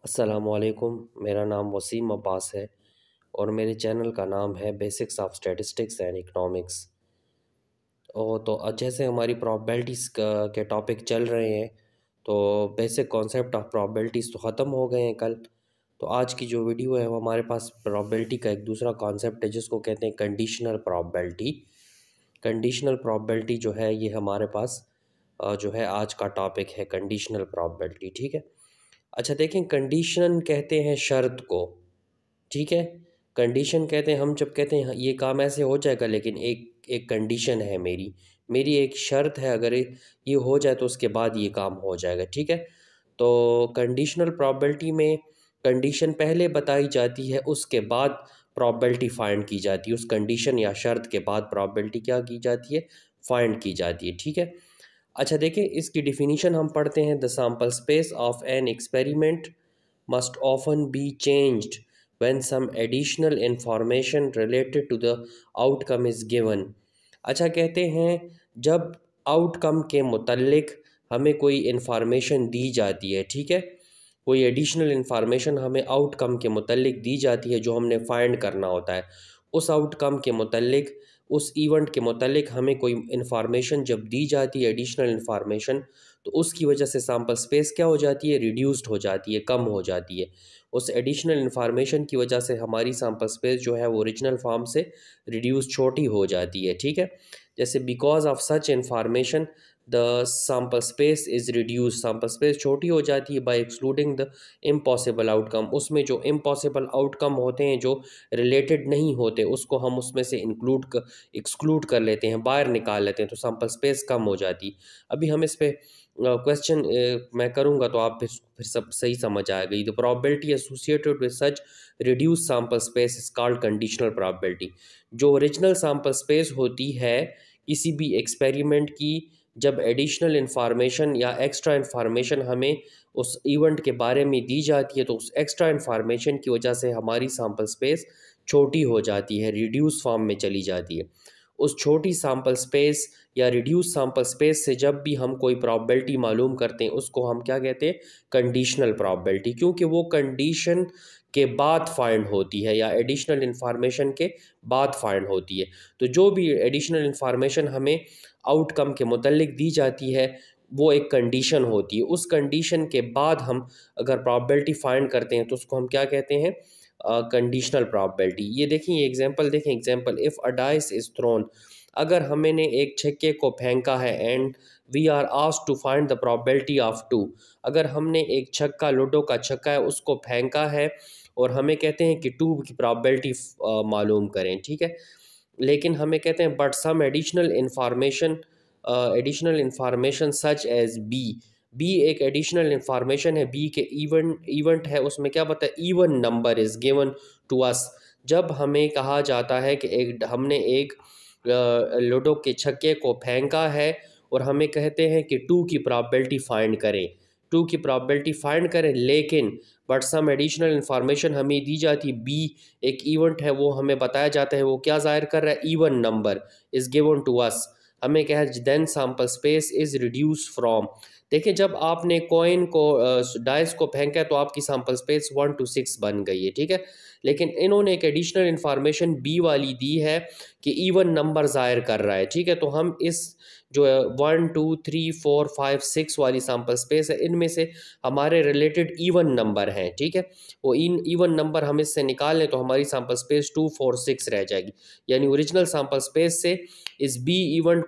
अस्सलामुअलैकुम। मेरा नाम वसीम अब्बास है और मेरे चैनल का नाम है basics of statistics and economics. तो जैसे हमारी प्रोबेबिलिटीज़ के टॉपिक चल रहे हैं, तो बेसिक कॉन्सेप्ट ऑफ प्रोबेबिलिटीज़ तो ख़त्म हो गए हैं कल। तो आज की जो वीडियो है वो हमारे पास प्रोबेबिलिटी का एक दूसरा कॉन्सेप्ट है जिसको कहते हैं कंडीशनल प्रोबेबिलिटी। कंडीशनल प्रोबेबिलिटी जो है ये हमारे पास जो है आज का टॉपिक है कंडीशनल प्रोबेबिलिटी। ठीक है। अच्छा देखें, कंडीशन कहते हैं शर्त को। ठीक है। कंडीशन कहते हैं, हम जब कहते हैं ये काम ऐसे हो जाएगा, लेकिन एक एक कंडीशन है मेरी मेरी एक शर्त है, अगर ये हो जाए तो उसके बाद ये काम हो जाएगा। ठीक है। तो कंडीशनल प्रोबेबिलिटी में कंडीशन पहले बताई जाती है, उसके बाद प्रोबेबिलिटी फाइंड की जाती है। उस कंडीशन या शर्त के बाद प्रोबेबिलिटी क्या की जाती है, फाइंड की जाती है। ठीक है। अच्छा देखिए, इसकी डिफिनीशन हम पढ़ते हैं। The sample space of an experiment must often be changed when some additional information related to the outcome is given। अच्छा कहते हैं, जब आउटकम के मुतल्लिक हमें कोई इन्फॉर्मेशन दी जाती है। ठीक है। कोई एडिशनल इन्फॉर्मेशन हमें आउटकम के मुतल्लिक दी जाती है जो हमने फाइंड करना होता है। उस आउटकम के मुतल्लिक, उस इवेंट के मुतल्लिक हमें कोई इन्फॉर्मेशन जब दी जाती है, एडिशनल इन्फॉर्मेशन, तो उसकी वजह से सैम्पल स्पेस क्या हो जाती है, रिड्यूस्ड हो जाती है, कम हो जाती है। उस एडिशनल इन्फॉर्मेशन की वजह से हमारी सैम्पल स्पेस जो है वो ओरिजिनल फॉर्म से रिड्यूस छोटी हो जाती है। ठीक है। जैसे because of such information the sample space is reduce, sample space छोटी हो जाती है by excluding the impossible outcome. उसमें जो इम्पॉसिबल आउटकम होते हैं, जो रिलेटेड नहीं होते, उसको हम उसमें से एक्सक्लूड कर लेते हैं, बाहर निकाल लेते हैं, तो सैम्पल स्पेस कम हो जाती। अभी हम इस पे क्वेश्चन मैं करूँगा तो आप फिर सब सही समझ आएगा। The probability associated with such reduce sample space is called conditional probability. जो ओरिजिनल सैम्पल स्पेस होती है किसी भी एक्सपेरिमेंट की, जब एडिशनल इन्फॉर्मेशन या एक्स्ट्रा इन्फॉर्मेशन हमें उस इवेंट के बारे में दी जाती है, तो उस एक्स्ट्रा इन्फॉर्मेशन की वजह से हमारी सैम्पल स्पेस छोटी हो जाती है, रिड्यूस फॉर्म में चली जाती है। उस छोटी सैम्पल स्पेस या रिड्यूस सैम्पल स्पेस से जब भी हम कोई प्रोबेबिलिटी मालूम करते हैं, उसको हम क्या कहते हैं, कंडीशनल प्रोबेबिलिटी, क्योंकि वो कंडीशन के बाद फाइंड होती है या एडिशनल इन्फॉर्मेशन के बाद फाइंड होती है। तो जो भी एडिशनल इन्फॉर्मेशन हमें आउटकम के मुतल्लिक दी जाती है, वो एक कंडीशन होती है। उस कंडीशन के बाद हम अगर प्रोबेबिलिटी फाइंड करते हैं तो उसको हम क्या कहते हैं, कंडीशनल प्रोबेबिलिटी। ये देखें, ये एग्जांपल देखें। Example, if a dice is thrown, अगर हमने एक छक्के को फेंका है, and we are asked to find the probability of two. अगर हमने एक छक्का, लूडो का छक्का है, उसको फेंका है और हमें कहते हैं कि टू की प्रोबेबिलिटी मालूम करें। ठीक है। लेकिन हमें कहते हैं but some additional information such as B. B एक एडिशनल इंफॉर्मेशन है, बी के इवेंट है, उसमें क्या पता है, even number is given to us. जब हमें कहा जाता है कि हमने एक लूडो के छक्के को फेंका है और हमें कहते हैं कि टू की प्रोबेबिलिटी फाइंड करें, टू की प्रोबेबिलिटी फाइंड करें, लेकिन बट सम एडिशनल इन्फॉर्मेशन हमें दी जाती, बी एक इवेंट है, वो हमें बताया जाता है, वो क्या जाहिर कर रहा है, even number is given to us. हमें क्या है, then sample space is reduce from. देखिए, जब आपने कॉइन को, डाइस को फेंका है, तो आपकी सैम्पल स्पेस 1 to 6 बन गई है। ठीक है। लेकिन इन्होंने एक एडिशनल इन्फॉर्मेशन बी वाली दी है कि इवन नंबर ज़ाहिर कर रहा है। ठीक है। तो हम इस जो है 1 2 3 4 5 6 वाली सैम्पल स्पेस है, इनमें से हमारे रिलेटेड इवन नंबर हैं। ठीक है। वो इन इवन नंबर हम इससे निकाल लें तो हमारी सैम्पल स्पेस 2 4 6 रह जाएगी। यानी ओरिजिनल सैम्पल स्पेस से इस बी इवेंट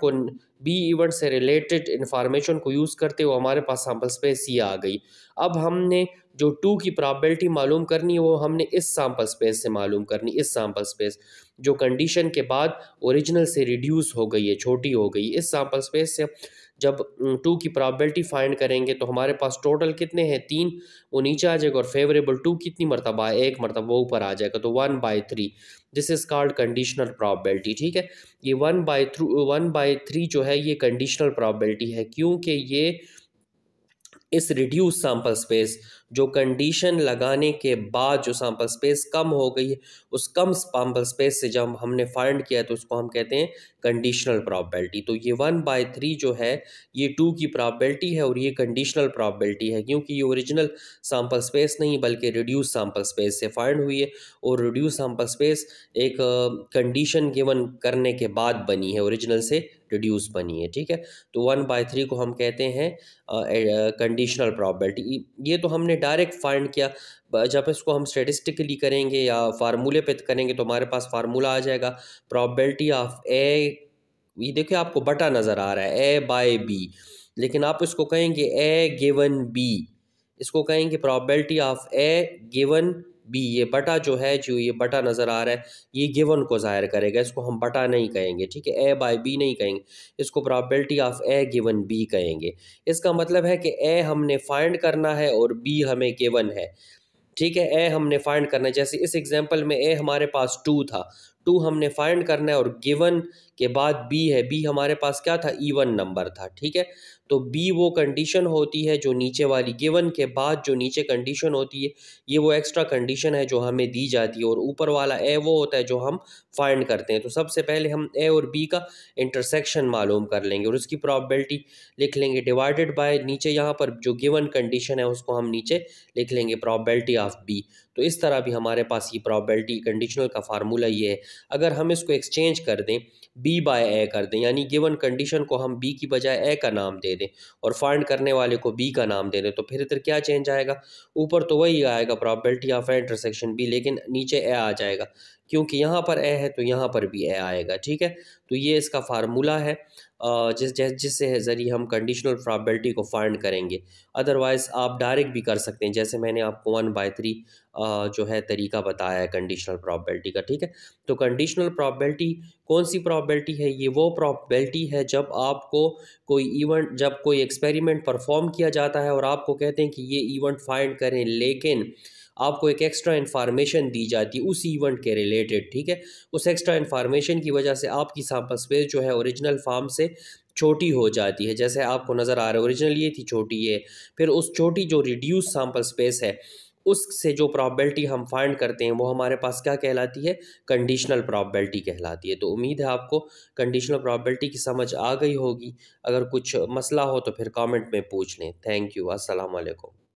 से रिलेटेड इंफॉर्मेशन को यूज़ करते हुए हमारे पास सैम्पल स्पेस ये आ गई। अब हमने जो टू की प्रोबेबिलिटी मालूम करनी है, वो हमने इस सैम्पल स्पेस से मालूम करनी। इस सैम्पल स्पेस जो कंडीशन के बाद ओरिजिनल से रिड्यूस हो गई है, छोटी हो गई, इस सैम्पल स्पेस से जब टू की प्रोबेबिलिटी फाइंड करेंगे तो हमारे पास टोटल कितने हैं, 3, वो नीचे आ जाएगा, और फेवरेबल टू कितनी मरतबा है, 1 मरतबा, वो ऊपर आ जाएगा, तो 1/3। This is called conditional probability. ठीक है। ये 1/3 जो है ये कंडीशनल प्रोबेबिलिटी है, क्योंकि ये इस रिड्यूस सैंपल स्पेस, जो कंडीशन लगाने के बाद जो सैंपल स्पेस कम हो गई है, उस कम सैंपल स्पेस से जब हमने फाइंड किया तो उसको हम कहते हैं कंडीशनल प्रोबेबिलिटी। तो ये 1/3 जो है ये 2 की प्रोबेबिलिटी है और ये कंडीशनल प्रोबेबिलिटी है, क्योंकि ये ओरिजिनल सैंपल स्पेस नहीं बल्कि रिड्यूस सैंपल स्पेस से फाइंड हुई है। और रिड्यूस सैंपल स्पेस एक कंडीशन गिवन करने के बाद बनी है, ओरिजिनल से रिड्यूस बनी है। ठीक है, तो 1/3 को हम कहते हैं कंडीशनल प्रोबेबिलिटी। ये तो हमने डायरेक्ट फाइंड किया। जब इसको हम स्टेटिस्टिकली करेंगे या फार्मूले पे करेंगे तो हमारे पास फार्मूला आ जाएगा, प्रोबेबिलिटी ऑफ ए, ये देखिए आपको बटा नज़र आ रहा है, ए बाय बी, लेकिन आप इसको कहेंगे ए गिवन बी, इसको कहेंगे probability of A given B. ये बटा जो है, जो ये बटा नज़र आ रहा है, ये गिवन को ज़ाहिर करेगा, इसको हम बटा नहीं कहेंगे। ठीक है, ए बाय बी नहीं कहेंगे, इसको probability of A given B कहेंगे। इसका मतलब है कि ए हमने फाइंड करना है और बी हमें गिवन है। ठीक है, ए हमने फाइंड करना है, जैसे इस एग्जांपल में ए हमारे पास 2 था, 2 हमने फाइंड करना है और गिवन के बाद बी है, बी हमारे पास क्या था, इवन नंबर था। ठीक है, तो बी वो कंडीशन होती है जो नीचे वाली, गिवन के बाद जो नीचे कंडीशन होती है, ये वो एक्स्ट्रा कंडीशन है जो हमें दी जाती है, और ऊपर वाला ए वो होता है जो हम फाइंड करते हैं। तो सबसे पहले हम ए और बी का इंटरसेक्शन मालूम कर लेंगे और उसकी प्रोबेबिलिटी लिख लेंगे, डिवाइडेड बाय नीचे यहाँ पर जो गिवन कंडीशन है उसको हम नीचे लिख लेंगे, प्रोबेबिलिटी ऑफ बी। तो इस तरह भी हमारे पास ये प्रोबेबिलिटी कंडीशनल का फार्मूला ये है। अगर हम इसको एक्सचेंज कर दें, बी बाय ए कर दें, यानी गिवन कंडीशन को हम बी की बजाय ए का नाम दे दें और फाइंड करने वाले को बी का नाम दे दें, तो फिर इधर क्या चेंज आएगा, ऊपर तो वही आएगा probability of A intersection B, लेकिन नीचे ए आ जाएगा, क्योंकि यहाँ पर ए है तो यहाँ पर भी ए आएगा। ठीक है, तो ये इसका फार्मूला है जिससे ज़रिए हम कंडीशनल प्रोबेबिलिटी को फाइंड करेंगे। अदरवाइज़ आप डायरेक्ट भी कर सकते हैं, जैसे मैंने आपको 1/3 जो है तरीका बताया है कंडीशनल प्रोबेबिलिटी का। ठीक है, तो कंडीशनल प्रोबेबिलिटी कौन सी प्रोबेबिलिटी है, ये वो प्रोबेबिलिटी है जब आपको कोई इवेंट, जब कोई एक्सपेरिमेंट परफॉर्म किया जाता है और आपको कहते हैं कि ये इवेंट फाइंड करें, लेकिन आपको एक एक्स्ट्रा इन्फॉर्मेशन दी जाती है उस इवेंट के रिलेटेड। ठीक है, उस एक्स्ट्रा इन्फॉर्मेशन की वजह से आपकी सैंपल स्पेस जो है ओरिजिनल फॉर्म से छोटी हो जाती है। जैसे आपको नज़र आ रहा है ओरिजिनल ये थी, छोटी ये, फिर उस छोटी जो रिड्यूस सैंपल स्पेस है उससे जो प्रोबेबिलिटी हम फाइंड करते हैं वो हमारे पास क्या कहलाती है, कंडीशनल प्रोबेबिलिटी कहलाती है। तो उम्मीद है आपको कंडीशनल प्रोबेबिलिटी की समझ आ गई होगी। अगर कुछ मसला हो तो फिर कमेंट में पूछ लें। थैंक यू, अस्सलाम वालेकुम।